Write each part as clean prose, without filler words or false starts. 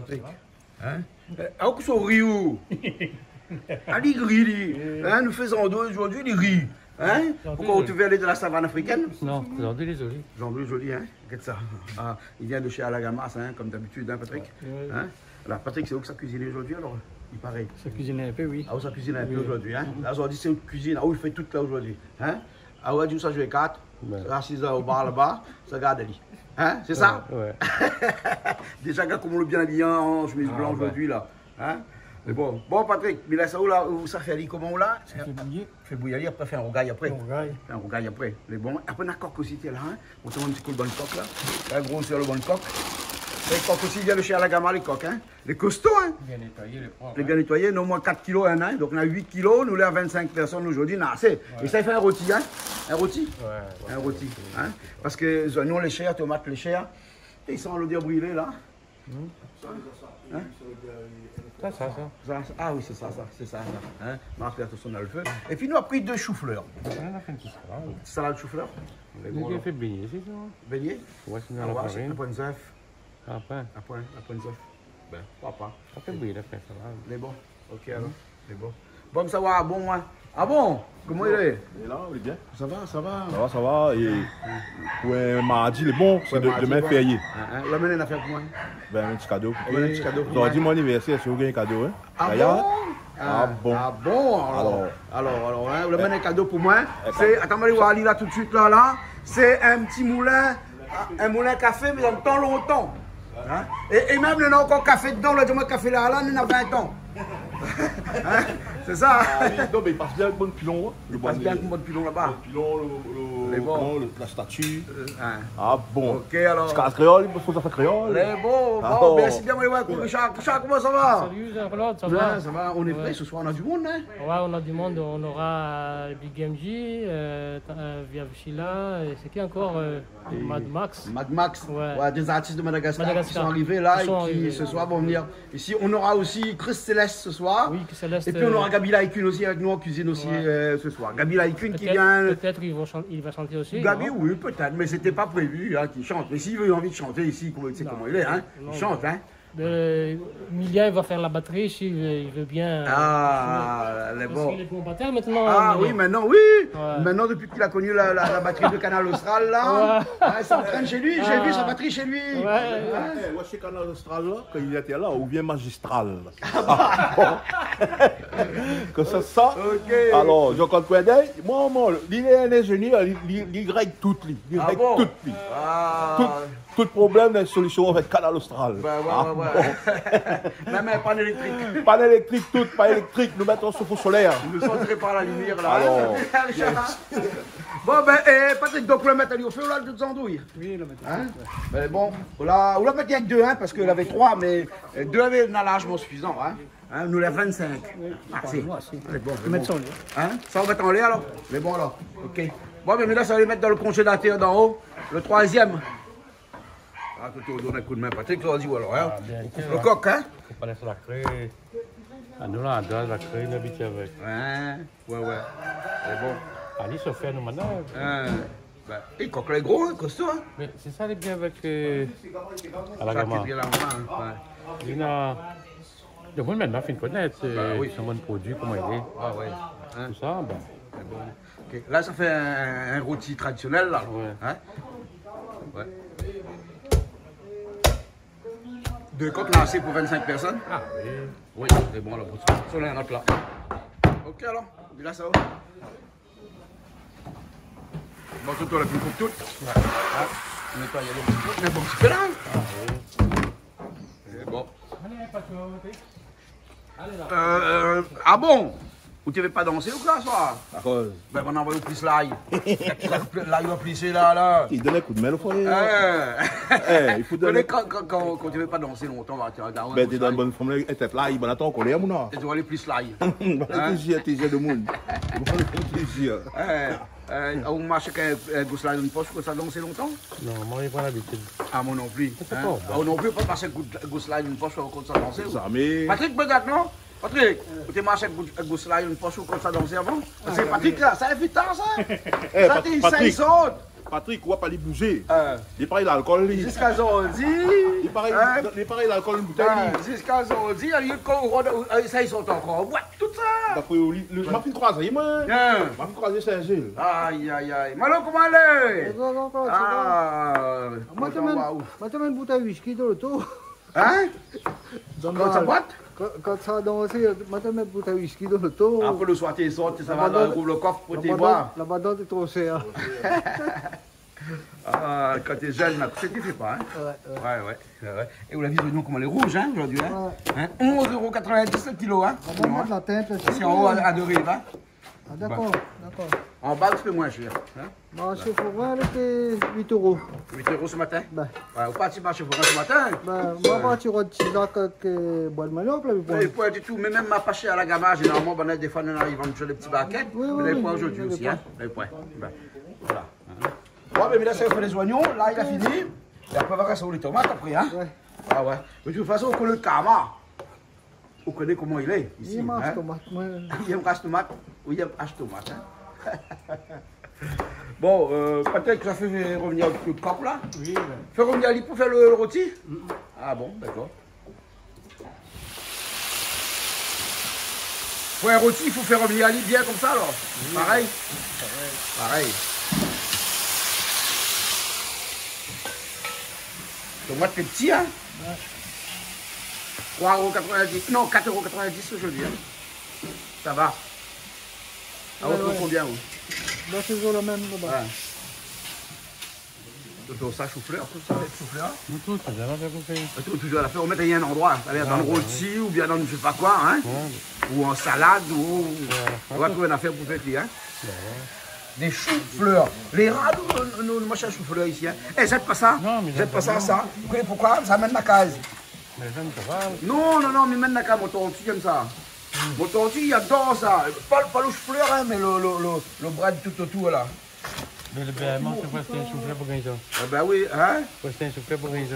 Patrick. Hein? Ah, que sont riou. Ah, il rit, hein? Nous faisons deux aujourd'hui, il rit. Hein? Pourquoi tu veux aller de la savane africaine? Non, aujourd'hui il est joli. Aujourd'hui joli, hein? Regarde ça. Ah, il vient de chez Alagamas, hein, comme d'habitude, hein, Patrick? Ouais. Hein? Alors, Patrick, c'est où que ça cuisine aujourd'hui, alors? Il paraît. Ça cuisine un peu, oui. Ah, où ça cuisine un peu aujourd'hui, hein? Là, aujourd'hui, c'est une cuisine. Ah, où il fait tout là aujourd'hui, hein? Ah, ouais, du ça, je vais 4. Assis au bar là-bas, ça regarde Ali. Hein? C'est ça? Ouais. Déjà, regarde comment on est bien habillé en chemise blanche aujourd'hui, là. Hein? Mais bon, Patrick, mais là, ça où là, où ça fait Ali, comment là? Ça fait bouillir. Fait bouillir, après, fait un rougail après. On regarde. Fait un rougail après. Mais bon, après, on a coque aussi, t'es là, hein? On te montre un petit coup de bonne coque, là. Là, gros, c'est le bon coque. Les coques aussi, il vient de chez Alagama, les coques, hein? Les costauds, hein? Bien nettoyé, les propres. Les bien nettoyés, nous, au moins 4 kilos, hein? Donc, on a 8 kilos, nous, là, 25 personnes aujourd'hui, non, c'est. Et ça, il fait un rôti, hein? Un rôti? Ouais. Un rôti, hein? Parce que nous, les chairs, tomates, les chairs, ils sont l'odeur brûlée, là. Hein? Ça. Ah oui, c'est ça. Hein? Marc, attention, on a le feu. Et puis, nous, on a pris 2 choux-fleurs. On a fait un petit salade. Salade chou-fleur. Il a fait baigner, c'est ça? Beignet. Ouais, c'est dans Ah, la ouais, farine. un point de œuf. Après, Un point de œuf. Ben, papa. ça fait bouillir, la fin salade. Il est bon. Ok, alors. Il est bon. Bon, ça va, bon, hein? Ah bon? Comment il est? Il est là, il est bien. Ça va. Ça va. Et pour un mardi, il est bon. C'est demain férié. La mène, elle a fait pour moi. Ben, un petit cadeau. On a un petit cadeau pour Aujourd'hui, moi. mon anniversaire, c'est un cadeau. Hein. Ah D'ailleurs, bon? Ah bon. Ah bon? Alors, hein, le mène un cadeau pour moi. C'est, attends, on va aller là tout de suite, là. C'est un petit moulin, un moulin café, mais dans le temps longtemps. Hein? Et même, il y a encore café dedans, le café là, il y en a 20 ans. Hein? C'est ça? Non, mais il passe bien avec mon pilon. Il passe bien avec mon pilon là-bas. Le pilon, la statue. Hein. Ah bon. Ok, alors. C'est créole, il faut ça faire créole. C'est bon, Ah, bon, bon. merci bien, Richard, comment ça va? Salut Jean-Claude, ça Ouais, va? ça va, on est prêts ce soir, on a du monde, hein? Ouais, on a du monde. On aura Big MJ, Via Sheila, et c'est qui encore? Mad Max. Mad Max, Ouais. des artistes de Madagascar, qui Madagascar. sont arrivés là Ils sont et qui arrivés. ce soir vont venir ici. On aura aussi Chris Céleste ce soir. Oui, Céleste. Et puis on aura Gabi Laikun aussi avec nous en cuisine aussi Ouais. ce soir. Gabi Laikun qui vient. Peut-être il va chanter aussi. Gabi, non? oui, peut-être, mais c'était pas prévu hein, qu'il chante. Mais s'il veut envie de chanter ici, tu sais Non. comment il est, hein? Non. Il chante, hein? Milia, il va faire la batterie s'il veut bien. Ah, les Parce bon. qu'il est bon batteur maintenant. Ah Milia. oui, maintenant, oui! Ouais. Maintenant, depuis qu'il a connu la batterie de Canal Austral, là, Ouais. il s'entraîne chez lui, j'ai vu sa batterie chez lui. Ouais. Moi, chez Canal Austral, là, quand il était là, ou bien magistral. Que c'est ça. Ok. Alors, je comprends. Moi, il est un ingénieur, il règle tout. Il Ah règle bon? tout. Ah. Tout problème, il y a une solution avec Canal Austral. Ouais. Même un panneau électrique. Pas d'électrique, tout, pas électrique. Nous mettons sur le solaire. Nous sentirez par la lumière là. Alors. Bon, ben, Patrick, donc on va mettre au feu là, deux andouilles. Oui, le mettre. Hein? Ben, bon, on l'a mettre avec deux, hein, parce qu'il avait trois, mais deux avait largement suffisant. Hein, nous les 25. Ah, c'est bon. Je vais mettre ça en l'air. Hein? Ça, on va mettre en l'air alors? Mais bon, alors, ok. Bon, mais là, ça va les mettre dans le congélateur d'en haut, le troisième. Ah, tu te donnes un coup de main, Patrick, tu vas dire alors, hein? bien On coupe sûr. le coq, hein? Il faut pas laisser la craie. Ah, nous, là, la craie, on habite avec. Ouais. C'est bon. Ali se fait nous maintenant. Ben, et coq là est gros, hein, costaud, hein? Mais c'est ça, les bien avec. À la Ça qui gamme. est bien là, hein, Il y a. Le monde maintenant fait connaître oui. ce bon produit, comment il est. Ah ouais. Hein? Tout ça, ben. C'est bon. Ok. Là, ça fait un rôti traditionnel, là. Ouais. Hein? Ouais. Deux coques là, assez pour 25 personnes? Ah oui. Oui, c'est bon, là. Sur un autre là. Ok, alors. Dis là, ça va. Bon, tout, on l'a plus pour tout. Ouais. Ah, on nettoie, il y a des petits peu. Un bon petit peu là. Ah oui. C'est bon. Allez, pas de Allez là. Ah bon? Ou tu veux pas danser ou quoi, ça? À cause. Ben, on envoie au plus l'ail. L'ail va plisser là. Il donne un coup de main au foyer. Il faut Donner donner. quand tu veux pas danser longtemps, tu regardes. Ben, t'es dans une bonne forme, et t'es là, il va attendre qu'on l'ait, mon nom. Tu dois aller plus l'ail. T'es de monde. Plaisir. On marche avec un gosse là dans une poche, que ça danser longtemps? Non, moi, j'ai pas l'habitude. Ah, moi non plus. C'est Hein? pas bon. Ah, non plus, pas passer un gosse là dans une poche, quand ça danser. Ça, mais. Patrick, peut-être, non? Patrick, tu marches avec un gosse là dans une poche, quand ça danser avant? C'est Patrick là, ça est vite tard, ça? Ça, il Patrick. saute. Patrick, on va pas les bouger. Il paraît l'alcool. Jusqu'à aujourd'hui. Il paraît l'alcool une bouteille. Jusqu'à aujourd'hui, ça, ils sont encore. Ouais, tout ça. D'après ma fille croisée, moi. Ma fille croisée Saint-Gilles. Aïe, aïe, aïe. Malo, comment aller? Ah, moi, tu mets une bouteille de whisky dans l'auto. Hein? Quand ça boite? Quand ça a dansé, moi, tu mets une bouteille de whisky dans l'auto. Après le soir, tu sortes, ça va dans le coffre pour te boire. La badante est trop chère. Quand tu es jeune, tu ne fais pas. Hein? Ouais. Et vous l'avez vu, nous, comment les rouges, hein, aujourd'hui. Hein? 11,90 € le kilo. Hein? On va mettre la teinte. C'est en haut à 2 rives. Hein? Ah, d'accord. En bas, c'est moins cher. Hein? Marché Forain, elle était 8 €. 8 € ce matin? Ben. Ouais, vous partez marché Forain ce matin? Ben, moi, partir au Tizac avec bois de manioc, là, oui, pas du tout. Mais même ma pâché à la gamme, généralement, ben, des fois, on arrive à manger des petits baquettes. Mais les points aujourd'hui aussi. Hein? Les points. Ben, voilà. Ouais, mais là, ça fait les oignons. Là, il a fini. Et après, on va rester sur les tomates après. Hein? Ouais. Ah ouais. Mais de toute façon, on connaît le karma. On connaît comment il est ici. Il aime acheter tomate. Il aime acheter tomate. Oui, il aime acheter tomate. Hein? Bon, peut-être que ça fait revenir le corps là. Oui. Fait revenir Ali pour faire le rôti. Ah bon, d'accord. Pour un rôti, il faut faire revenir Ali bien comme ça alors. Oui. Pareil. Tomate c'est petit, hein? Ouais. 3,90 €. Non, 4,90 € aujourd'hui. Hein? Ça va. Ah, on trouve combien, vous? Là, c'est toujours le même là-bas. Ouais. Ça, chou-fleur, tout ça, chou-fleur. Tout, c'est jamais fait couper. Toujours à la faire, on met à un endroit, dans le rôti ou bien dans je ne sais pas quoi, hein? Ou en salade, ou. On va trouver une affaire pour faire client. Des choux-fleurs. Les rats, nous mangons chou-fleur ici. Hein. Eh, jette pas ça. Non, mais jette pas ça, ça. Vous connaissez pourquoi? Ça mène la case. Mais j'aime ça. Non, mais mène la case, mon tortue, j'aime ça. Mon tortue, il adore ça. Pas le chou-fleur, hein, mais le bras de tout autour là. Mais le bâillement, c'est presque un soufflet pour gagner ça. Eh ben oui, hein? Presque un soufflet pour gagner ça.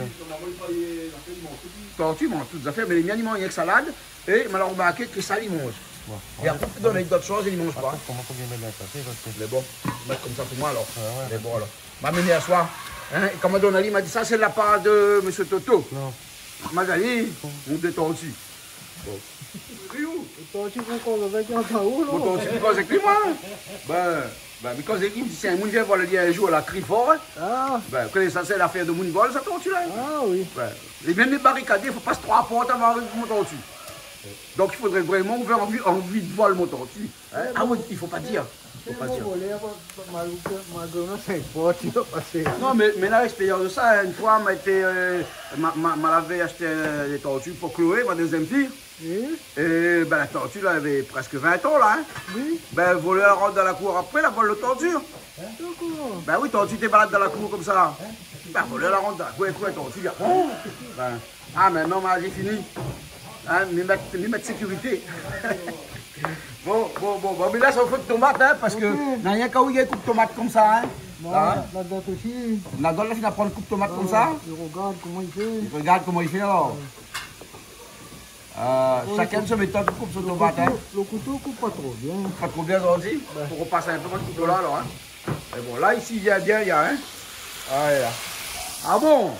Tortue mange toutes les affaires, mais les miens, ils mangent avec salade. Et mais alors, remarquez que ça, ils mangent. Et après, tu donnes d'autres choses, ils ne mangent pas. Comment faut bien mettre la sauce? Mais bon, mettre comme ça pour moi alors. Mais bon alors. M'a mené à soir. Hein? Quand Madonna Ali m'a dit ça, c'est de la part de M. Toto. Non. Magali, on détend aussi. Bon. Tortue qu'on cause avec un taou, là. Tortue qu'on cause avec lui, moi. Ben, because il me dit, si un monde vient voir le lien un jour à la crie fort, ben, quand ça c'est l'affaire de Moonball, ça tortue là. Ah oui. Ben, et même les barricades, il faut pas se 3 portes avant mon tortue. Donc il faudrait vraiment avoir envie de voir le mon tortue. Hein? Ah oui, il faut pas dire. Faut pas dire. Non, mais là, l'expérience de ça, une fois, m'avait acheté des tortues pour Chloé, ma deuxième fille. Oui. Et ben, la tortue, là, elle avait presque 20 ans, là. Hein. Oui. Ben, elle volait, elle rentre dans la cour après, la vole le tortue. Ben oui, tortue, t'es balade dans la cour comme ça. Ben, volée, elle rentre dans la cour, et la tortue, ben, ah, mais non, j'ai fini. Hein, m'y mettre sécurité. Bon, mais là, ça fait de tomate, hein, parce que n'a rien qu'à où il y a une coupe de tomate comme ça, hein. Bon, la date aussi. La date, là, il va prendre une coupe de tomate comme ça. Il regarde comment il fait. Il regarde comment il fait, alors. Chacun se met une coupe de tomate, hein. Le couteau coupe pas trop bien. Pas trop bien, aujourd'hui. Pour repasser un peu moins de couteau là, alors, hein. Mais bon, là, ici, il y a bien, il y a, hein. Ah bon?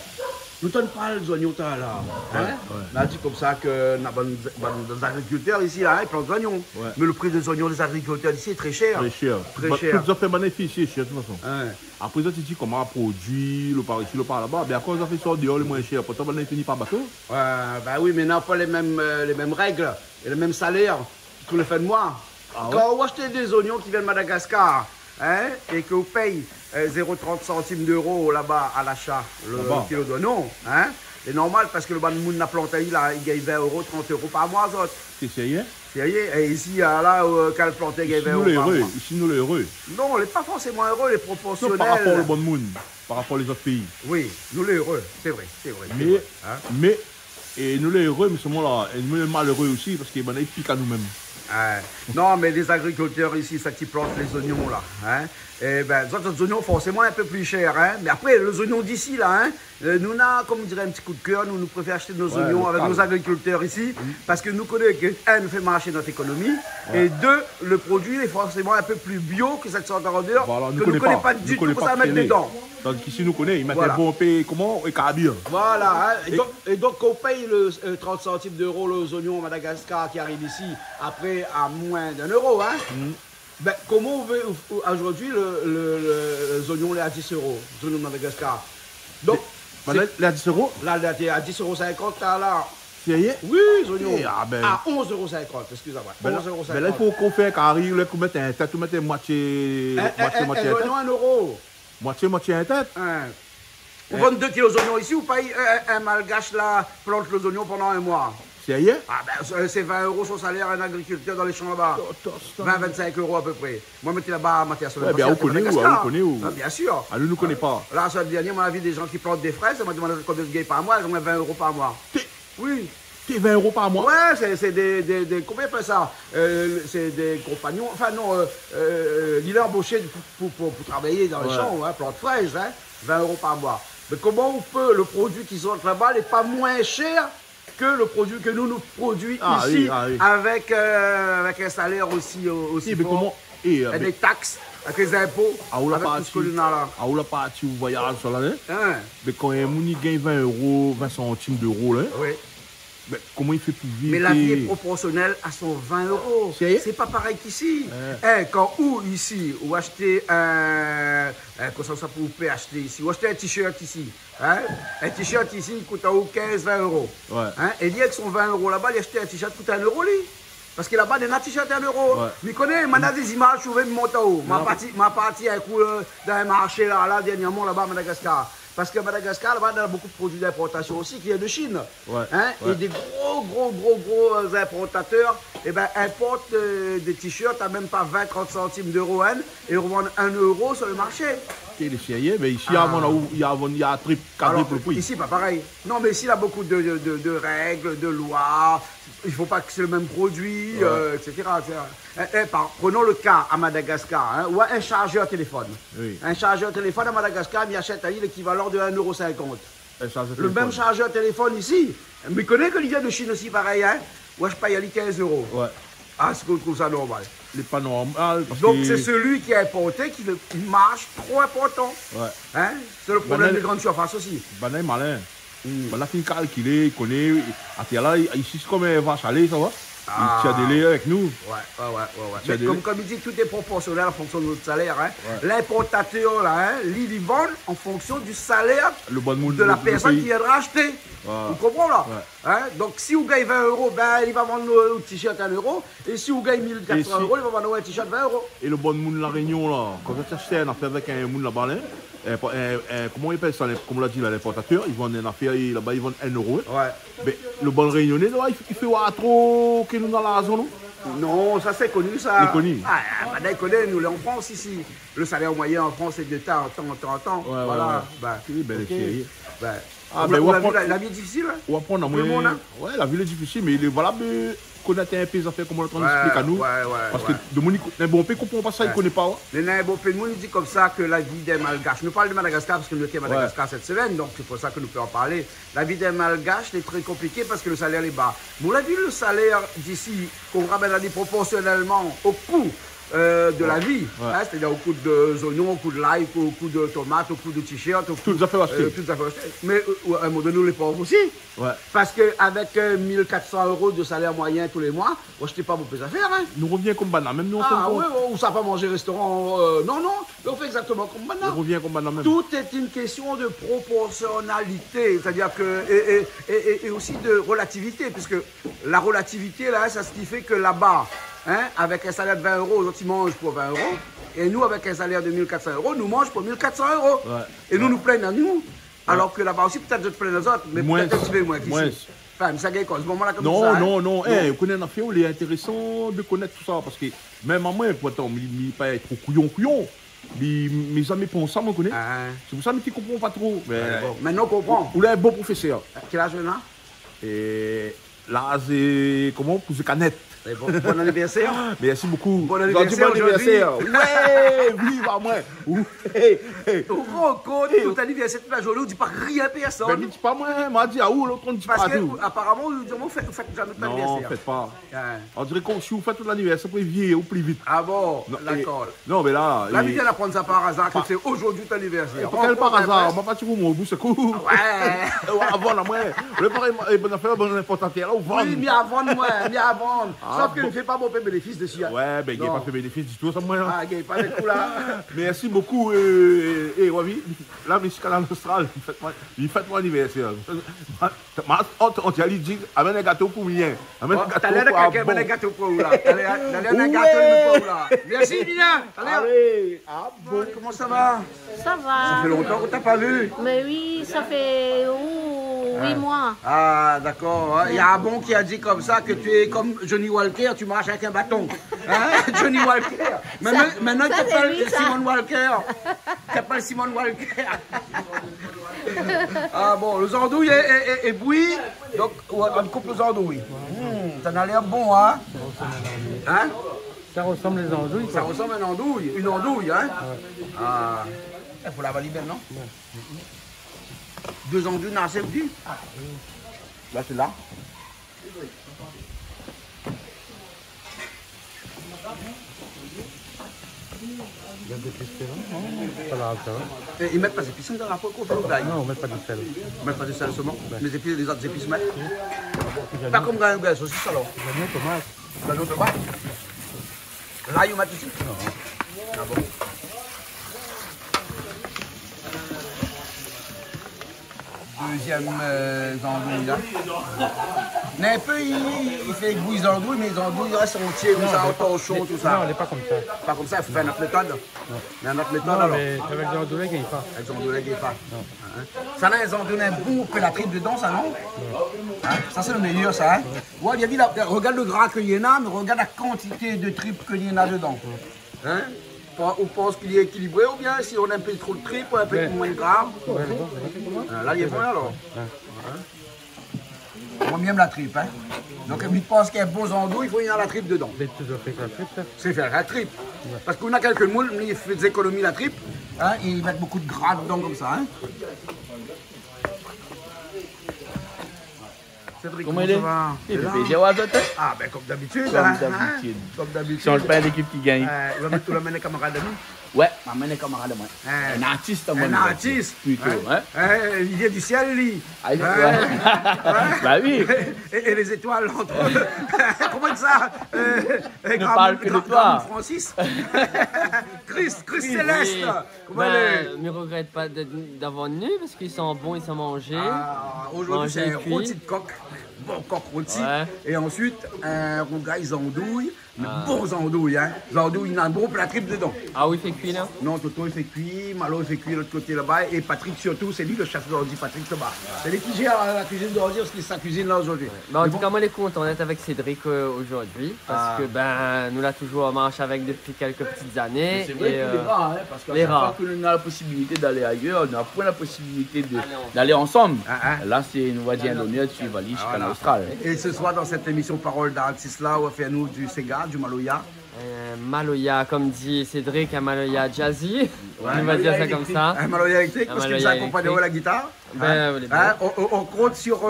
Nous ne pas les oignons là. Hein? On a dit comme ça que les agriculteurs ici, là, ils plantent des oignons. Ouais. Mais le prix des oignons des agriculteurs ici est très cher. Très cher. Très cher. Tout ça fait bénéficier, cher, de toute façon. Ouais. Après, tu dis comment produire, le par ici, le par là-bas. Mais à cause ça fait ça dehors, le moins cher. Pourtant, on finit par bateau. Bah oui, mais n'a pas les mêmes règles et les mêmes salaires tous les fins de mois. Ah, ouais. Quand vous achetez des oignons qui viennent de Madagascar, hein, et que vous payez 0,30 centimes d'euros là-bas à l'achat, le kilo d'oignon, hein, c'est normal parce que le ban de moun n'a planté là, il gagne 20 €, 30 € par mois. C'est sérieux? Sérieux? Et ici, là, quand elle plantait, il gagne 20 € par mois. Ici, nous, les heureux. Non, on n'est pas forcément heureux, les proportionnels. Non, par rapport au bon monde, par rapport aux autres pays. Oui, nous, les heureux, c'est vrai. Mais, et nous, les heureux, mais seulement là, et nous, les malheureux aussi, parce qu'ils piquent à nous-mêmes. Non, mais les agriculteurs ici, ça qui plantent les oignons là, hein, et ben, les autres oignons forcément un peu plus chers, hein, mais après les oignons d'ici là, hein, Nous, comme on dirait, un petit coup de cœur. Nous préférons acheter nos oignons avec nos agriculteurs ici. Parce que nous connaissons que, un, nous fait marcher notre économie. Et deux, le produit est forcément un peu plus bio que cette sorte de rendeur que nous ne connaissons pas du tout pour ça mettre dedans. Donc ici, nous connaissons, ils mettent un bon paye, comment, et carabine. Voilà, hein. Et donc, on paye le 30 centimes d'euros les oignons au Madagascar qui arrivent ici, après à moins d'1 euro. Hein. Ben, comment on veut aujourd'hui les oignons les à 10 euros, les oignons de Madagascar? Donc, les à 10 euros? Là, il est à 10,50 € là. Sérieux? Oui, les oignons. À 11,50 €, excusez-moi. 11,50 €. Mais là, il faut qu'on fasse carré, qu'on mette un tête, qu'on mette moitié. Moitié. Un oignon, 1 euro. Moitié un tête? Vous vendez 2 kilos d'oignons ici, vous payez un malgache là, plante les oignons pendant 1 mois. Sérieux? Ah ben, c'est 20 € son salaire à un agriculteur dans les champs là-bas. 20-25 € à peu près. Moi, mettez là-bas, Mathias. Ouais, bien, on connaît où? Bien sûr. Ah, nous ne connaissons pas. Là, ça dernier, moi, la vie des gens qui plantent des fraises, ça m'a demandé combien de gains par mois, ils ont 20 € par mois. Oui. T'es 20 € par mois? Ouais, c'est des combien on fait ça? C'est des compagnons, enfin non, il est embauché pour travailler dans les champs, hein, plantes fraises, hein, 20 € par mois. Mais comment on peut, le produit qui sort là-bas n'est pas moins cher que le produit que nous produisons ici, avec un salaire aussi mais fort, et des taxes, avec les impôts, avec tout ce que nous avons là. Ah, on l'a parti au voyage sur l'année. Mais quand un moun gagne 20 €, 20 centimes d'euros, là, mais comment il fait pour vivre? Mais la vie est proportionnelle à son 20 €. C'est pas pareil qu'ici. Quand ici, ou acheter comment ça pour acheter ici, ou acheter un t-shirt ici. Un t-shirt ici, il coûte 15-20 €. Et il dit que son 20 € là-bas, il acheter un t-shirt coûte 1 € lui. Parce que là-bas, il y a un t-shirt 1 €. Mais connais, il y a des images, je vais me monter haut. Ma partie un coup dans un marché là, dernièrement là-bas à Madagascar. Parce que Madagascar, là-bas, il y a beaucoup de produits d'importation aussi qui viennent de Chine. Et des gros importateurs importent des t-shirts à même pas 20-30 centimes d'euros et revendent 1 € sur le marché. Il est sérieux, mais ici, il y a un trip, 4 pour le prix. Ici, pas pareil. Non, mais ici, il y a beaucoup de règles, de lois. Il ne faut pas que c'est le même produit, etc. Prenons le cas à Madagascar, où un chargeur téléphone. Un chargeur téléphone à Madagascar, il achète à l'équivalent de 1,50 €. Le même chargeur téléphone ici, mais connaît que vient de Chine aussi, pareil, où je paye à 15 €. Ah, c'est qu'on trouve ça normal. C'est pas normal. Donc c'est celui qui est importé qui marche trop important. C'est le problème des grandes surfaces aussi. Ben est malin. Ben il calculé, il connaît. Là, ici c'est comme un vache à lait, ça va? Il tient des laits avec nous. Mais comme il dit, tout est proportionnel en fonction de notre salaire. L'importateur, là, il vend en fonction du salaire de la personne qui viendra acheter. Vous comprenez là? Donc si vous gagnez 20 €, il va vendre le t-shirt à 1 €. Et si vous gagnez 1400 €, il va vendre un t-shirt 20 €. Et le bon monde de la Réunion, là, quand tu achètes une affaire avec un monde là-bas, comment on appelle ça, comme on l'a dit, l'importateur, ils vendent une affaire là-bas, ils vendent 1 €. Mais le bon réunionnais, là, il fait trop que nous dans la zone. Non, ça c'est connu ça. C'est connu. Il connaît, nous en France ici. Le salaire moyen en France est de temps en temps. Voilà. La vie est difficile. La vie est difficile, mais il est valable. Connaître un peu les affaires comme on explique à nous. Parce que les bons pays ne comprennent pas ça, ils ne connaissent pas. Les bons pays, nous dit comme ça que la vie des Malgaches. Nous parlons de Madagascar parce que nous étions à Madagascar cette semaine, donc c'est pour ça que nous pouvons en parler. La vie des Malgaches est très compliquée parce que le salaire est bas. Vous l'avez vu, le salaire d'ici, qu'on ramène proportionnellement au coût de la vie, c'est-à-dire au coût de oignons, au coût de l'ail, au coût de tomates, au coût de t-shirts, toutes les affaires achetées. Mais à un moment donné, nous les pauvres aussi. Parce qu'avec 1 400 € de salaire moyen tous les mois, on n'achetait pas beaucoup d'affaires. Nous revenons comme Bana, même nous on fait on ne sait pas manger au restaurant. Non, on fait exactement comme Bana. On revient comme Bana même. Tout est une question de proportionnalité, c'est-à-dire que. Et aussi de relativité, puisque la relativité, là, ça signifie que là-bas, avec un salaire de 20 €, les autres ils mangent pour 20 €. Et nous, avec un salaire de 1 400 €, nous mangeons pour 1 400 €. Et nous plaignons à nous. Alors que là-bas aussi, peut-être je te plains aux autres, mais peut-être un petit peu moins qu'ici. Enfin, ça gagne quoi, ce moment-là comme ça. Non. Vous connaissez une affaire où il est intéressant de connaître tout ça. Parce que même à moi, pourtant, il n'est pas trop couillon. Mes amis pensent ça, moi, je connais. C'est pour ça que je ne comprends pas trop. Maintenant, on comprend. Vous êtes un bon professeur. Quel âge là? Et là, c'est comment? Pour ce canette. Bon anniversaire. Merci beaucoup. Bon anniversaire aujourd'hui. Ouais, vive à moi. Au Rocco, tout anniversaire toute la journée, on ne dit pas rien à personne. Mais ne dis pas moi, m'a dit à où l'autre on ne dit pas Parce tout. qu'apparemment, vous faites jamais tout l'anniversaire. Non, faites pas. Ouais. On dirait que si vous faites tout l'anniversaire, vous pouvez vieillir ou plus vite. Ah bon, Non, d'accord. Non, mais là. Là, il vient d'apprendre ça par hasard que c'est aujourd'hui ton anniversaire. Quel par hasard, on va pas tirer mon bout, c'est cool. Ouais. Avant, là, moi, le pareil, bon affaire, bon important, là, ou vendre. Oui, mieux à vendre, moi, mieux à vendre. Sauf qu'il ne fait pas bon bénéfice dessus. Ouais, ben, il n'y a pas fait bénéfice du tout, ça, moi. Ah, il n'y a pas de coup là. Merci beaucoup, et Wavi. Là, je suis canal austral, il fait mon anniversaire. On t'a dit, amène un gâteau pour mien. Amène un gâteau pour moi. Amène un gâteau pour vous là. Allez, un gâteau pour vous là. Merci, Mina. Allez, ah bon. Comment ça va? Ça Ça va. fait longtemps qu'on t'a pas vu. Mais oui, ça fait 8 mois. Ah, d'accord. Il y a un bon qui a dit comme ça que tu es comme Johnny Walker, tu marches avec un bâton. Hein? Johnny Walker. Maintenant, il ça, t'appelle c'est lui, ça. Simon Walker. Il t'appelle Simon Walker. Ah bon, le andouille est bouilli, donc ouais, on coupe le andouille. Ça a l'air bon, hein? Hein? Ça ressemble les andouilles. Ça ressemble à une andouille, hein? Ah, il faut la valider, non? 2 andouilles dans la sève-du? Là, c'est là. Il y a des pistes là. Pas là, ça va. Et ils mettent pas des épices dans la peau qu'on fait au d'ail. Non, on met pas du sel. Ils mettent pas de sel seulement. Les autres épices mettent. Pas comme dans un saucisse alors. J'aime bien tomate. Dans l'autre bas. Là, ils mettent ici. Non. Ah bon. Deuxième andouille là. Mais un peu, il fait bouillir les andouilles, mais les andouilles restent entiers, comme ça, au torchon, tout Non, ça. elle n'est pas comme ça. Pas comme ça, il faut faire notre méthode. Il y a notre méthode Non, alors. mais avec des andouilles, il n'y a pas. Avec des andouilles, il n'y a pas. Hein? Ça a les andouilles bon que la tripe dedans, ça non? Hein? Ça c'est le meilleur, ça. Hein? Ouais, il a dit, regarde le gras qu'il y en a, mais regarde la quantité de tripes qu'il y en a dedans. Hein? On pense qu'il est équilibré ou bien si on a un peu trop de tripes ou un peu moins de gras. Là, il est bon alors. Moi, j'aime la tripe. Hein? Donc, il pense qu'il y a un bon andouille, il faut y avoir la tripe dedans. Vous êtes toujours fait avec la frites, C'est faire la tripe. Parce qu'on a quelques moules, ils font des économies la tripe. Hein? Ils mettent beaucoup de gras dedans comme ça. Hein? Cédric, Comment il est? ça va? Il Là? fait déjà Wazote. Ah, ben comme d'habitude. Comme hein? d'habitude. Comme d'habitude. Change pas l'équipe qui gagne. Il va mettre tout le monde les camarades de nous. Ouais, m'amène les camarades de moi. Hein? Un artiste, moi. Un artiste. Plutôt, Hein? hein? Il vient du ciel, lui. Ah, il est Hein? Bah oui. Et les étoiles entre eux. Comment ça Ne parle que de toi. Francis. Christ Céleste. Comment elle est? Ne regrette pas d'avoir venu parce qu'ils sont bons, ils sont mangés. Ah, aujourd'hui, c'est un cuit. rôti de coq. Bon coq rôti. Ouais. Et ensuite, un rougail andouille. Mais bons andouilles, hein. Les andouilles, il y a un gros plat tripe dedans. Ah oui, fait cuit là. Non, Toto il fait cuire, Malo il fait cuire de l'autre côté là-bas, et Patrick surtout, c'est lui le chef d'ordi, Patrick là-bas. C'est lui qui gère la cuisine d'ordi, parce qu'il est sa cuisine là aujourd'hui. En Mais tout cas, moi, les content d'être avec Cédric aujourd'hui parce que ben, nous l'a toujours en marche avec depuis quelques petites années. C'est vrai et, que les rats, hein, parce qu'à les chaque fois rats. que nous avons la possibilité d'aller ailleurs, on n'a pas la possibilité d'aller ensemble. Ah. Là, c'est nous va dire l'honneur de suivre Ali jusqu'à Voilà. l'Austral. Et ce soir, dans cette émission Parole d'artiste là, on va faire nous du Sega, du Maloya. Maloya, comme dit Cédric, un Maloya jazzy. On va dire ça comme ça. Un Maloya électrique, Un parce qu'il Maloya s'accompagne de la guitare. Ben, les Hein, on compte sur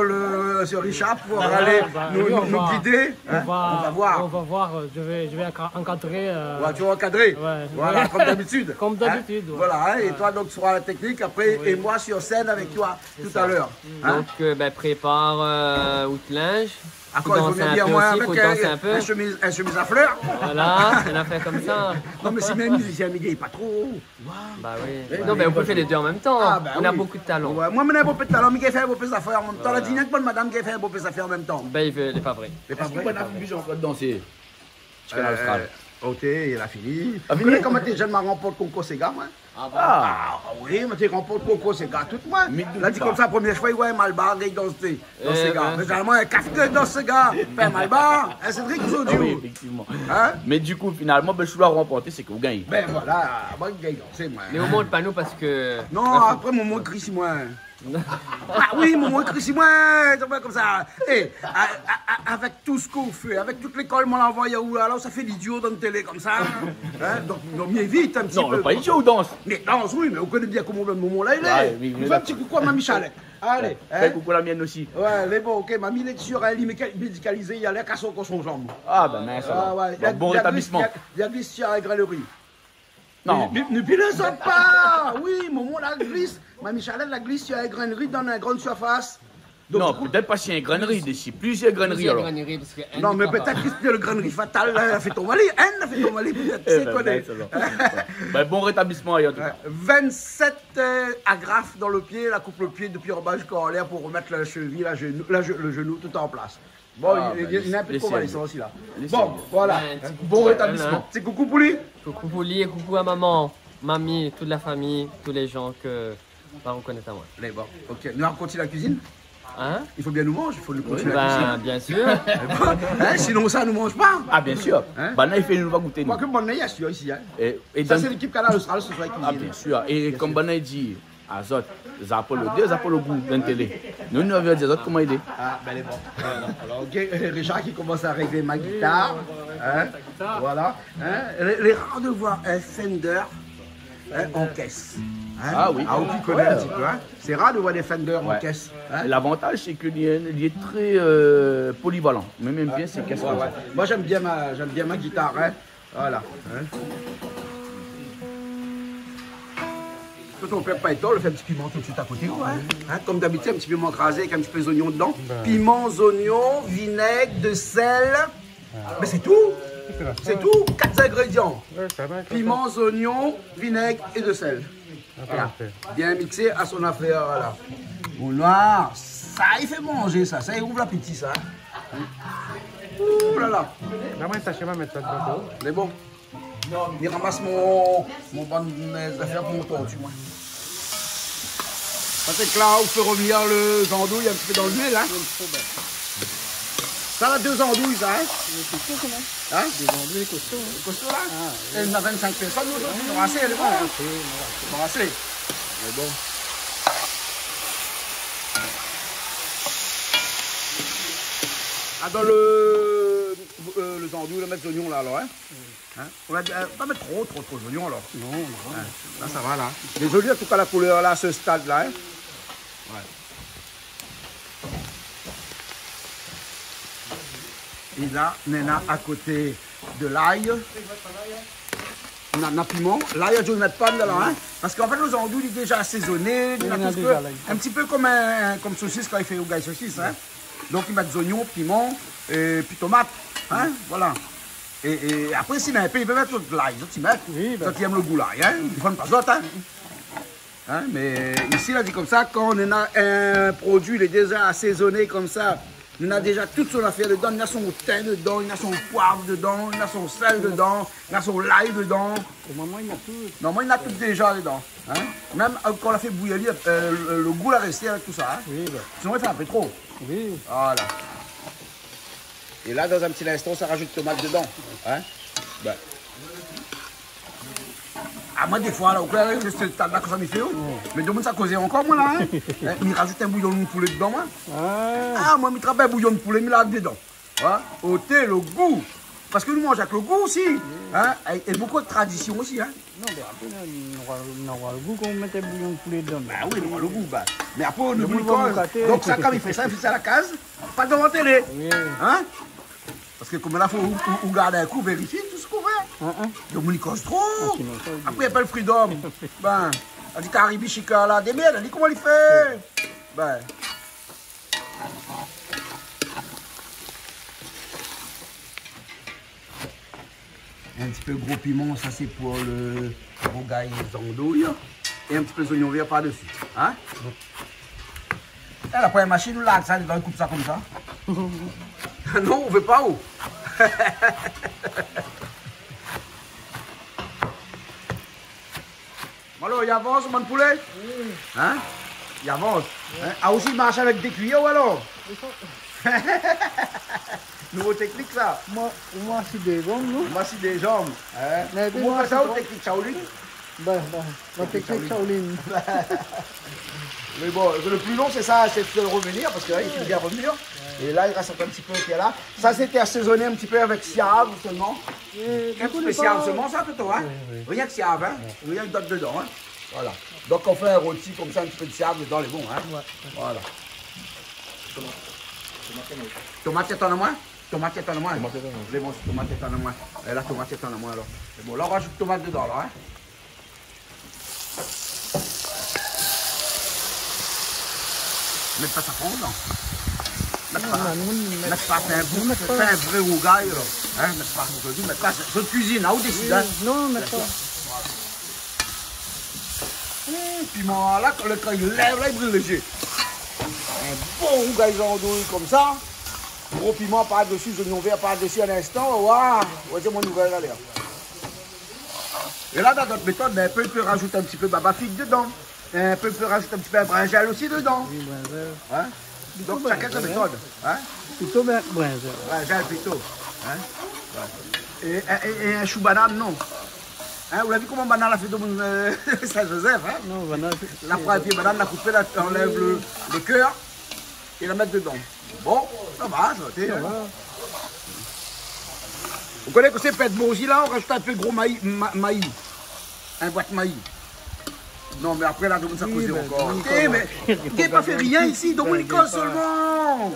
Richard pour aller nous guider. Hein. On va voir. On va voir. Je vais encadrer. Ouais, tu vas encadrer. Ouais. Voilà, comme d'habitude. Comme d'habitude, Hein. ouais. Voilà, hein, et toi donc tu seras la technique après et moi sur scène avec toi tout à l'heure. Hein. Donc, ben, prépare Outlinge. À quoi il faut bien dire moi avec faut danser un peu. un chemise à fleurs. Voilà, une affaire comme ça. Non mais si même musicien Miguel pas trop. Bah oui. Non, mais on peut faire les deux en même temps. Ah, bah on a oui. beaucoup de talent. Ouais, moi, je n'ai pas de talent, Miguel fait un beau peu d'affaires en même temps. La dîner que bonne madame qui fait un beau peu d'affaires en même temps. Ben, il n'est pas vrai. C'est pas Est-ce vrai. qu'on a plus encore de danser jusqu'à l'Austral? Ok, il a fini. A Tu fini? connais comment t'es jeune, ma remporte concours Sega, moi? Ah oui, mais tu remportes concours Sega, tout moi. Mais Là, dit comme ça, la première fois, il voit un malbar, il danse dans Sega. Mais généralement, un café dans Sega, fait un malbar, un Cédric Ah oui, aujourd'hui. effectivement. Hein? Mais du coup, finalement, ben, je dois remporter, c'est que vous gagnez. Ben voilà, moi, je gagne danser, moi. Mais on monte pas nous parce que. Non, après, mon mot Chris, moi. Ah oui, mon écrit moi, comme ça. Et avec tout ce qu'on fait, avec toute l'école, mon envoie où là, ça fait l'idiot dans la télé comme ça. Hein? Donc, on évite un petit peu. Non, pas idiot ou danse. Mais danse, oui, mais on connaît bien comment le moment là il est. Il fait un petit coucou à Mamie Chalette. Allez. Fais coucou la mienne aussi. Ouais, les bons, ok. Mamie est sur elle, médicalisée, il y a l'air qu'à son jambe. Ah, ben mince. Ouais. Bon rétablissement. Dialyse sur la grêlerie. Non. Ne pilez pas. Oui, Momo la glisse. Mamie Chalette la glisse sur la grainerie dans une grande surface. Donc, non, peut-être pas si y a une grainerie d'ici. Plusieurs graineries alors. Non, mais peut-être que c'est le grainerie fatale. Elle a fait ton mali. Elle a fait ton mali, peut-être. C'est connu. Ben, bon rétablissement en tout cas. 27 agrafes dans le pied, la coupe le pied depuis en bas jusqu'en l'air pour remettre la cheville, le genou tout en place. Bon, il y a un peu de convalescence aussi là. Bon, voilà. Bon rétablissement. C'est coucou pour lui. Coucou pour lui et coucou à maman, mamie, toute la famille, tous les gens que va reconnaître à moi. Allez, bon, ok. Nous on continue la cuisine. Hein? Il faut bien nous manger, il faut nous continuer la cuisine. Bien sûr. Hein, sinon ça nous mange pas. Ah, bien sûr. Hein? Bana, il fait nous va goûter. Quoi que bon, il y a sûr ici. Hein. Et Ça, dans... c'est l'équipe Canal Austral ce soir cuisine. Ah, bien sûr. Et comme Bana dit, Azot, Zappo le 2, Zappo le goût dans la télé. Nous, nous avons dit Azot, comment il est? Ah, ben elle est bon. Alors, ok, Richard qui commence à régler ma guitare. Hein? Voilà. Hein? Les rares de voir un Fender en caisse. Hein? Ah oui. Ah, on qui connaît un petit peu. Hein? C'est rare de voir des Fender en caisse. Hein? L'avantage, c'est qu'il est très polyvalent. Mais même bien, c'est caisse. Moi, j'aime bien ma guitare. Hein? Voilà. Hein? Quand on ne fait pas étonnant, on le fait un petit piment tout de suite à côté. Ouais. Hein? Comme d'habitude, un petit piment écrasé avec un petit peu d'oignon dedans. Piments, oignons, vinaigre, de sel. Mais c'est tout. C'est tout. 4 ingrédients. Piments, oignons, vinaigre et de sel. Voilà. Bien mixé à son affaire. Voilà. Au noir, ça il fait manger ça. Ça il ouvre l'appétit ça. Ouh là là. Mais bon. Il ramasse mon affaire pour mon tortue, moi. Ça c'est que là, on fait revenir le andouille un petit peu dans l'huile, hein. Ça, là, 2 andouilles, ça, hein. Hein? Des andouilles costauds, hein. Costauds, là? Ah, il y en a 25 personnes, nous autres, ils ont assez, elle est bonne, hein. Ils ont assez. Mais bon. Ah, dans les andouilles, on va mettre les oignons, là, alors, hein. Hein? On va pas mettre trop d'oignons alors. Non. Hein? Là ça va là. Les oignons en tout cas la couleur là à ce stade là. Hein? Ouais. Et là, on a à côté de l'ail. On a un piment. L'ail, je ne le mets pas dedans hein? Parce qu'en fait les andouilles il est déjà assaisonné. Un petit peu comme saucisse quand il fait au gars saucisse. Hein? Donc il met des oignons, piment et puis tomates. Hein? Voilà. Et après, s'il met un peu, il peut mettre de l'ail. Ils mettent, quand ils aiment le goût l'ail. Hein? Ils font pas d'autre. Hein? Hein? Mais ici, là, dit comme ça, quand on a un produit, il est déjà assaisonné comme ça, on a déjà toute son affaire dedans. Il a son thym dedans, il a son poivre dedans, il a son sel dedans, il a son l'ail dedans. Maman, il a tout. Normalement, il a tout déjà dedans. Hein? Même quand on l'a fait bouillir, le goût l'a resté avec tout ça. Hein? Oui, bah. Sinon, il fait un peu trop. Oui. Voilà. Et là, dans un petit instant, ça rajoute tomate dedans. Hein? Ben. Ah, moi, des fois, là, au clair, c'est le stade là que ça me fait. Mais demande ça causer encore, moi, là. Hein? Il rajoute un bouillon de poulet dedans, moi. Ah, moi, il travaille un bouillon de poulet, il là dedans. Hein? Ôter le goût. Parce que nous mangeons avec le goût aussi. Hein? Et beaucoup de tradition aussi. Hein? Non, mais après, on aura le goût qu'on mette un bouillon de poulet dedans. Ben oui, on aura le goût. Ben. Mais après, on oublie quoi. Donc, ça, quand il fait ça à la case, pas devant la télé. Oui. Hein? Parce que comme là, il faut garder un coup, vérifier tout ce qu'on fait. Donc, on y cause trop. Après, il n'y a pas le freedom. Ben, elle dit Caribi Chica là, des merdes, elle dit comment il fait. Ben. Un petit peu gros piment, ça c'est pour le rougail d'andouille. Et un petit peu d'oignon vert par-dessus. Hein? Elle a pas une machine ou là, ça, elle coupe ça comme ça. Non, on veut pas où. Alors, il avance, mon poulet? Hein? Il avance. Hein? Ah, aussi, il marche avec des cuillères ou alors? Nouveau technique, ça? Moi, c'est des jambes, non? Moi, c'est des jambes. Hein? Comment on fait ça, au technique, Shaolin? La technique Shaolin. Mais bon, le plus long, c'est ça, c'est de revenir, parce que là, il faut bien revenir. Et là, il reste un petit peu qui est là. Ça, c'était assaisonné un petit peu avec siave seulement. Un peu spécial seulement, ça, Toto, hein? Rien que siave, hein? Rien que d'autre dedans, hein? Voilà. Donc, on fait un rôti comme ça, un petit peu de siave dedans, les bons, hein? Voilà. Tomate, c'est en moins? Tomate, c'est en moins? Les bons, tomate, c'est en moins. Et là, tomate, c'est en moins, alors. C'est bon, là, on rajoute tomate dedans, là, hein? Mettre pas ça fond, non? Mettre pas, c'est un vrai rougaille, là. Hein, mettre pas, aujourd'hui, mettre pas, c'est cuisine, là, où décide, hein? Non, mettre pas. Piment, là, quand il lève, là, il brille léger. Un bon rougaille d'andouille comme ça. Gros piment par-dessus, oignon vert par-dessus un instant, waouh! Voici mon nouvel allez. Et là, dans notre méthode, ben, un peu, il peut rajouter un petit peu baba figue dedans. Un peu, il peut rajouter un petit peu un brinjal aussi dedans. Oui, brinjal. Hein? Donc, chacun sa méthode. Hein? Plutôt brinjal. Brinjal plutôt. Hein? Ouais. Et un chou banane, non. Hein, vous l'avez vu comment banane a fait de Saint-Joseph, hein? Non, banane. La première banane, la couper, là, enlève le cœur et la mettre dedans. Bon, ça va, ça va. Vous connaissez que c'est fait bon aussi là, on rajoute un peu de gros maïs, un boîte de maïs. Non, mais après là, tout le monde s'est causé encore. Mais tu n'as pas fait rien ici, Dominicos seulement.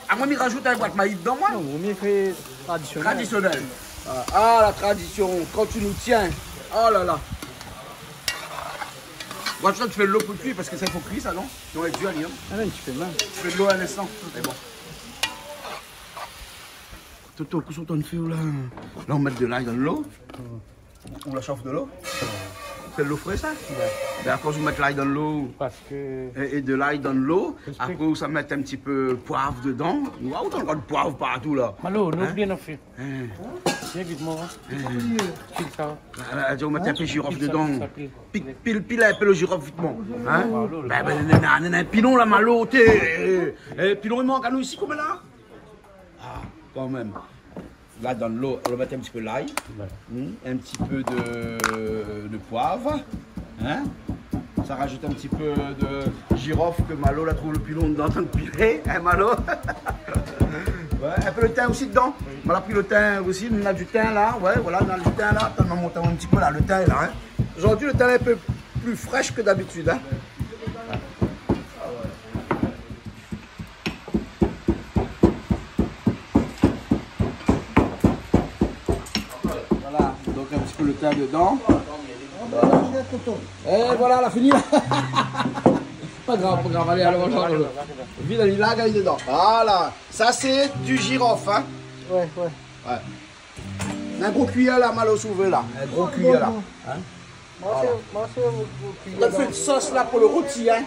À moi, il rajoute un boîte de maïs dedans, moi. Non, vous fait traditionnel. Traditionnel. Ah, la tradition, quand tu nous tiens. Oh là là. Moi, tu fais de l'eau pour cuire parce que ça, il faut cuire ça, non? Non, avec du allié. Ah non, tu fais mal. Tu fais de l'eau à l'instant. C'est bon. Toto, qu'est-ce qu'on fait là? Là, on met de l'ail dans l'eau. On la chauffe de l'eau. C'est de l'eau fraîche, ça? Ben, après, on met de l'ail dans l'eau. Parce que... Et de l'ail dans l'eau. Après, on va mettre un petit peu de poivre dedans. Waouh, on a encore de poivre partout là. Malo, n'oublie pas de faire. Viens vite, moi. Pile ça. On met un peu de girofle dedans. Pile un peu le girofle vite, moi. Hein? Ben, un pilon là, Malo. Pilon, il manque à nous ici, comme là? Ah, quand même. Là, dans l'eau, on va mettre un petit peu d'ail, un petit peu de poivre. Hein? Ça rajoute un petit peu de girofle que Malo la trouve le pilon dedans en train de piler. Hein, Malo? Ouais, un peu de thym aussi dedans. On a pris le thym aussi, on a du thym là. Ouais, voilà, on a du thym là. On monte un petit peu là, le thym est là. Hein? Aujourd'hui, le thym est un peu plus fraîche que d'habitude. Hein? Voilà, donc un petit peu le thym dedans. Voilà. Et voilà, elle a fini. Pas grave, allez, alors on change. Vide, il a gagné dedans. Voilà, ça c'est du girofle. Hein? Ouais. Un gros cuillère là, Malo s'ouvre là. Un gros cuillère là. Hein? On a fait une sauce là pour le rôti. Hein?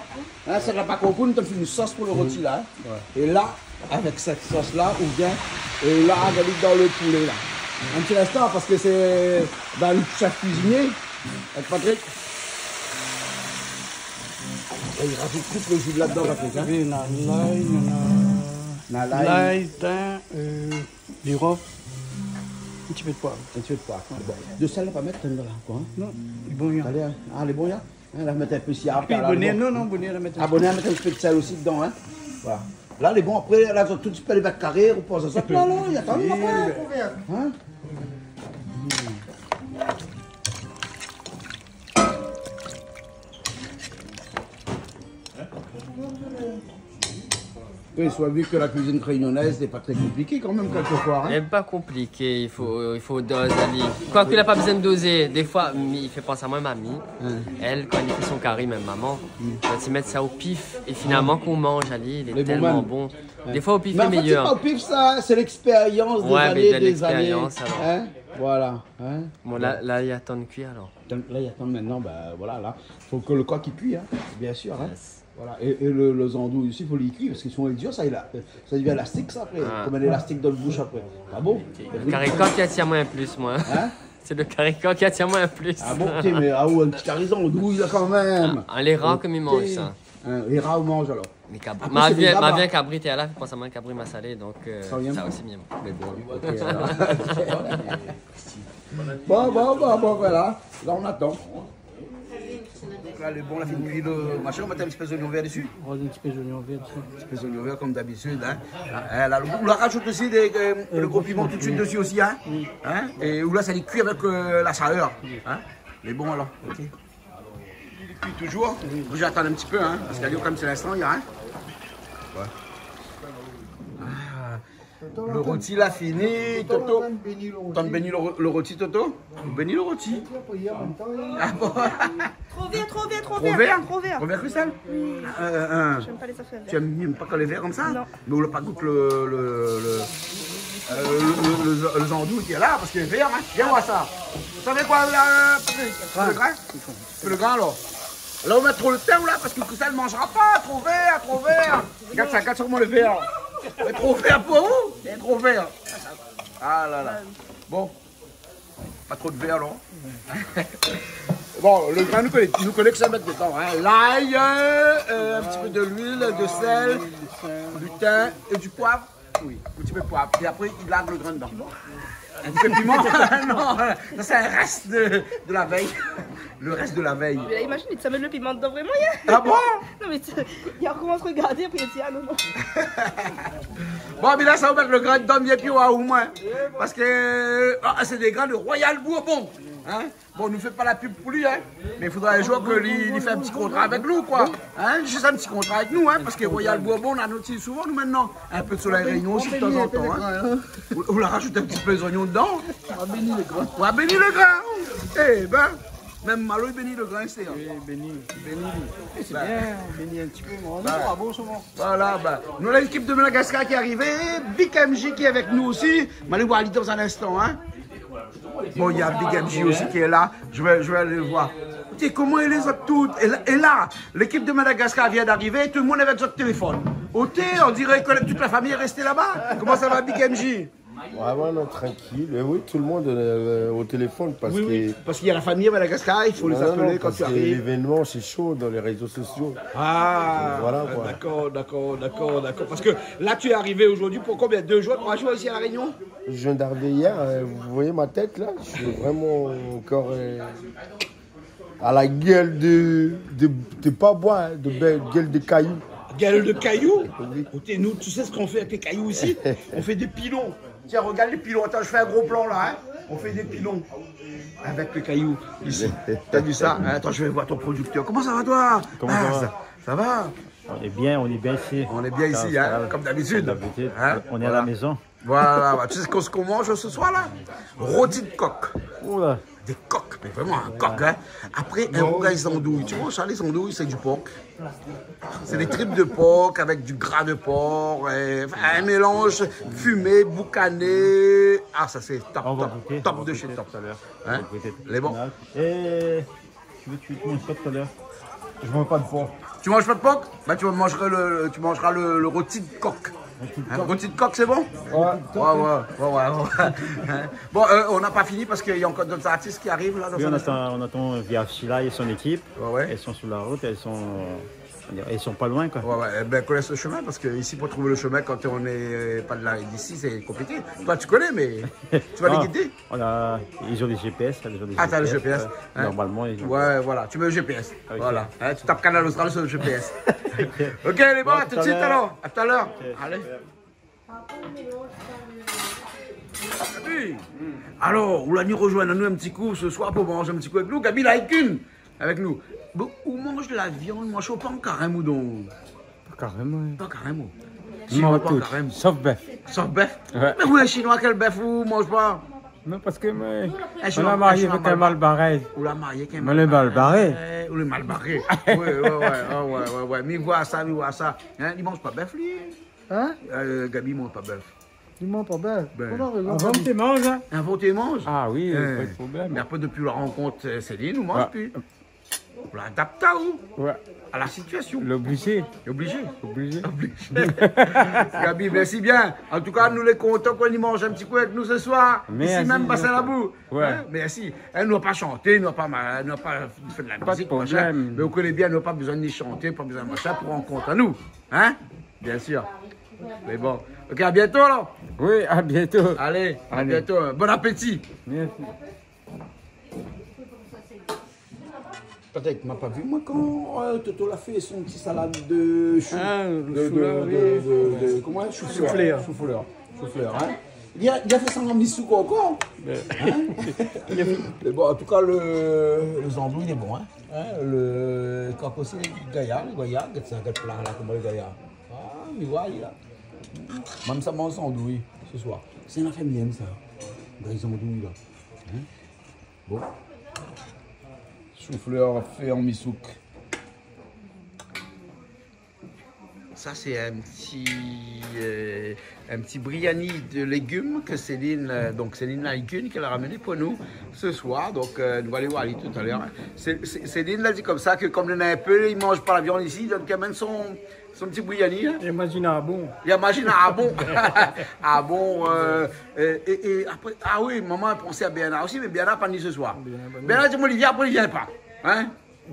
Hein, ça n'a pas compris, on a fait une sauce pour le rôti là. Hein? Ouais. Et là, avec cette sauce là, on vient. Et là, on va aller dans le poulet là. Un petit instant parce que c'est dans le chef cuisinier. Avec Patrick. Et il rajoute tout le jus là-dedans, Patrick. Hein? Il y en a l'ail, thym, girofle, un petit peu de poivre. Un petit peu de poivre. Bon. De sel, on va pas mettre là, quoi. Hein? Non, les bons yeux. Allez, hein. Ah, les bons yeux? On va mettre un peu de siap. Puis bonnet, non, bonnet, on va mettre un petit peu. Un petit peu de sel aussi dedans, hein. Voilà. Là, les bons, après, là, ils ont tout de suite les bêtes carrés, on pose ça. Là, il y a quand même pas. Hein? Oui, soit vu que la cuisine réunionnaise n'est pas très compliquée quand même quelquefois. Hein? Elle n'est pas compliquée, il faut doser. Quoi qu'il n'a pas besoin de doser, des fois, il fait penser à moi, mamie. Elle, quand il fait son curry, même maman, quand il met ça au pif, et finalement qu'on mange, Ali, il est tellement bon. Des fois au pif est meilleur. C'est pas au pif ça, c'est l'expérience des années, des années. Hein? Voilà. Hein? Bon, là, il y a tant de cuire alors. Là, il y a tant maintenant, ben voilà, là. Il faut que le coq il cuit, hein, bien sûr. Hein? Yes. Voilà. Et le andouille aussi, il faut les cuire parce qu'ils sont durs, ça devient élastique ça après. Comme un élastique dans le bouche après. Ah bon? Le carré-coq qui attire moins un plus, moi. Hein? C'est le carré-coq qui attire moins un plus. Ah bon, mais un petit carison, andouille là quand même. Les rats comme ils mangent ça. Les rats on mange alors. Les cabris. Ma bien cabri était là, je pense à moi cabri m'a salé, donc ça aussi bien. Mais bon. Bon, voilà. Là on attend. truc là, le bon, la fine cuit, le machin, on va mettre un petit peu d'oignon vert dessus. On va un petit peu d'oignon vert dessus. Un petit peu d'oignon vert comme d'habitude. Hein. Là, on la rajoute aussi le gros piment tout de suite dessus aussi. Hein. Hein. Et où là, ça les cuit avec la chaleur. Hein. Mais bon alors, ok. Il cuit toujours. Moi, j'attends un petit peu, hein, parce qu'à Lyon, comme c'est l'instant, il y a rien. Ouais. Le rôti là fini, Toto. T'as béni le rôti, Toto? Béni le rôti. Ah bon? Trop vert, trop vert, trop Trop vert. vert? Trop vert. Trop vert, Christelle? J'aime pas les affaires vertes. Tu aimes pas quand les verts comme ça? Non. Mais on n'a pas goûté le zandou qui est là, parce qu'il est vert, hein. Viens voir ça. Vous savez quoi, là, Patrick? Le grain? Le grain, alors. Là, on met trop le thym, là, parce que Christelle ne mangera pas. Trop vert, trop vert. Regarde ça, regarde sûrement le vert. Mais trop vert pour vous? Trop vert. Ah là là. Bon. Pas trop de vert, non? Bon, le grain, nous connaît que ça mettre dedans. Hein. L'ail, un petit peu de l'huile, de sel, du thym et du poivre. Oui, un petit peu de poivre. Et après, il largue le grain dedans. Un petit peu de piment? Non, ça c'est un reste de la veille. Le reste de la veille. Mais là, imagine, il te met le piment dedans, vraiment, il y a... Ah bon? Non, mais il recommence à regarder, après il dit, ah non, non. Bon, mais là, ça va mettre le grain dedans, bien plus au moins. Parce que c'est des grains de Royal Bourbon. Hein? Bon, ne fait pas la pub pour lui, hein? Mais il faudra un jour qu'il fasse un petit contrat avec nous, quoi. Hein? Juste un petit contrat avec nous, hein? Parce que Royal Bourbon, on a noté souvent, nous, maintenant. Un peu de soleil réunion aussi, de temps en temps. Hein? On la rajoute un petit peu les oignons dedans. On va bénir le grain. On va bénir le grain. Eh ben, même Malo, il bénit le grain, c'est. Oui, béni. Béni. C'est bien, béni un petit peu. On est pas bon souvent. Voilà, bah. Nous, on a l'équipe de Madagascar qui est arrivée. Big MJ qui est avec nous aussi. On va aller voir Ali dans un instant, hein? Bon, il y a Big MJ aussi qui est là. Je vais aller le voir. Tiens, comment ils les ont toutes? Et là, l'équipe de Madagascar vient d'arriver. Tout le monde est avec son téléphone. Au thé, on dirait que toute la famille est restée là-bas. Comment ça va, Big MJ? Vraiment, non, tranquille. Oui, tout le monde au téléphone parce parce qu'il y a la famille à Madagascar, il faut les appeler quand tu arrives. L'événement, c'est chaud dans les réseaux sociaux. Ah, voilà, d'accord. Parce que là, tu es arrivé aujourd'hui pour combien? 2 jours, 3 jours ici à La Réunion? Je viens d'arriver hier. Vous voyez ma tête là? Je suis vraiment encore à la gueule de pas bois, de gueule de cailloux. Gueule de cailloux? Oui. Nous, tu sais ce qu'on fait avec les cailloux ici? On fait des pilons. Tiens, regarde les pilons. Attends, je fais un gros plan là. Hein. On fait des pilons avec les cailloux ici. T'as vu ça? Attends, je vais voir ton producteur. Comment ça va, toi? Comment ça va? On est bien ici. On est bien ici, hein, comme d'habitude. Hein? On est à la maison. Voilà, tu sais ce qu'on mange ce soir là? Rôti de coq. Oula. Des coqs, mais vraiment un coq, hein. Après, un rougail andouille. Tu vois, les andouilles, c'est du porc. C'est des tripes de porc avec du gras de porc. Un mélange fumé, boucané. Ah, ça c'est top de chez top. Hein? Les bons. Et tu manges pas tout à l'heure? Je mange pas de porc. Tu manges pas de porc? Bah, tu mangeras le rôti de coq. Un rôti de coq, c'est bon? Ouais. Bon, on n'a pas fini parce qu'il y a encore d'autres artistes qui arrivent là. Oui, on attend via Sheila et son équipe. Ouais. Elles sont sur la route, elles sont pas loin, quoi. Ouais. Ben, connaissent le chemin parce que ici, pour trouver le chemin, quand on n'est pas d'ici, c'est compliqué. Toi, tu connais, mais tu vas les guider? Ils ont des GPS. T'as le GPS? Hein? Normalement, ils ont. Ouais, voilà, tu mets le GPS. Okay. Voilà. Hein, tu tapes Canal Austral sur le GPS. Ok, les bons, à tout de suite alors. À tout à l'heure. Okay. Allez. Alors, on l'a nous rejoindre nous un petit coup ce soir pour manger un petit coup avec nous. Gabi, là, avec nous. Bon, on mange de la viande, moi je ne mange pas en carême ou donc. Pas carême. Pas carême. Chinois pas carême. Sauf bœuf. Sauf bœuf? Ouais. Mais vous les Chinois, quel bœuf vous ne mangez pas? Non, parce que on l'a marié avec un mal barré. On l'a marié avec un mal barré. Ou le mal barré. Ouais. Mais voilà ça. Hein? Il ne mange pas bœuf, lui. Hein? Gabi ne mange pas bœuf. Il mange pas bœuf. Avant tu manges, hein? Avant tu manges? Ah oui, pas de problème. Mais après, depuis la rencontre, Céline, nous mange plus. On l'adapte à où? Ouais. À la situation. L'obligé. Obligé. Gabi, merci bien. En tout cas, nous les contents qu'on y mange un petit coup avec nous ce soir. Merci, ici même, bassin la boue. Ouais. Hein? Merci. Elle n'a pas chanté, n'a pas fait de la musique. Pas de problème. Mais vous connaissez bien, elle n'a pas besoin de chanter, pas besoin de machin pour rendre compte à nous. Hein? Bien sûr. Mais bon. Ok, à bientôt alors. Oui, à bientôt. Allez. À bientôt. Bon appétit. Merci. Peut-être qu'il m'a pas vu. Moi, quand Toto l'a fait son petit salade de chou. Comment chou-fleur. Chou-fleur, hein. Il a fait ça en missou encore. Bon, en tout cas, le zandou, il est bon. Hein. Le coq aussi, le gaillard, c'est un plat là, comme le gaillard. Ah, mais voilà, là. Même ça mange zandou, ce soir. C'est une affaire mienne, ça. Les zandou, là. Hein? Bon. Chou-fleur fait en misouk. Ça, c'est un petit biryani de légumes que Céline Laïcune qui l'a ramené pour nous ce soir. Donc, nous allons aller voir tout à l'heure. Céline l'a dit comme ça que comme il y en a un peu, il ne mange pas la viande ici, donc il amène son petit biryani. Hein. Imagine à bon. Imagine à bon. Ah bon. Et après, ah oui, maman a pensé à Bernard aussi, mais Bernard n'a pas dit ce soir. Bernard dit, Olivier, après, il ne vient pas. Hein?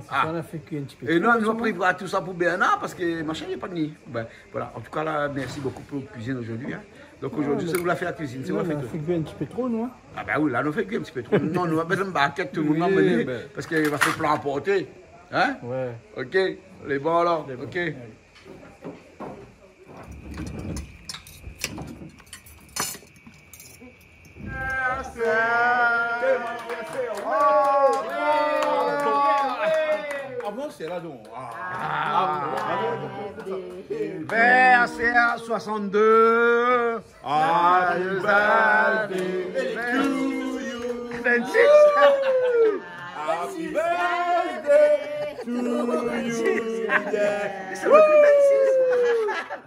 On a fait qu'un petit peu. Et non, nous préparons tout ça pour Bernard parce que machin, il n'y a pas de nid. Ben, voilà. En tout cas, là, merci beaucoup pour la cuisine aujourd'hui. Hein. Donc aujourd'hui, c'est vous la fait la cuisine. On a fait un petit peu trop, nous. Hein. Ah ben oui, là, on fait un petit peu trop. Non, nous avons besoin de baquette, tout le monde emmener parce qu'il va faire plein emporter. Hein? Ouais. Ok, les bons alors. Ok. Ouais. C'est là donc. VRCA 62. Happy birthday to you. 26. Happy birthday to you. C'est le 26.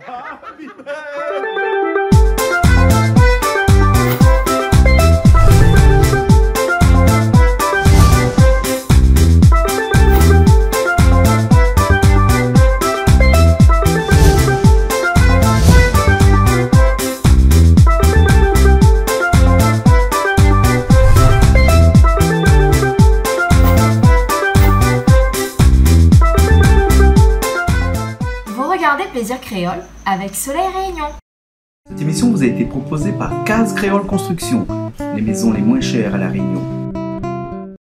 Happy birthday. Plaisir Créole avec Soleil Réunion. Cette émission vous a été proposée par Case Créole Construction, les maisons les moins chères à La Réunion.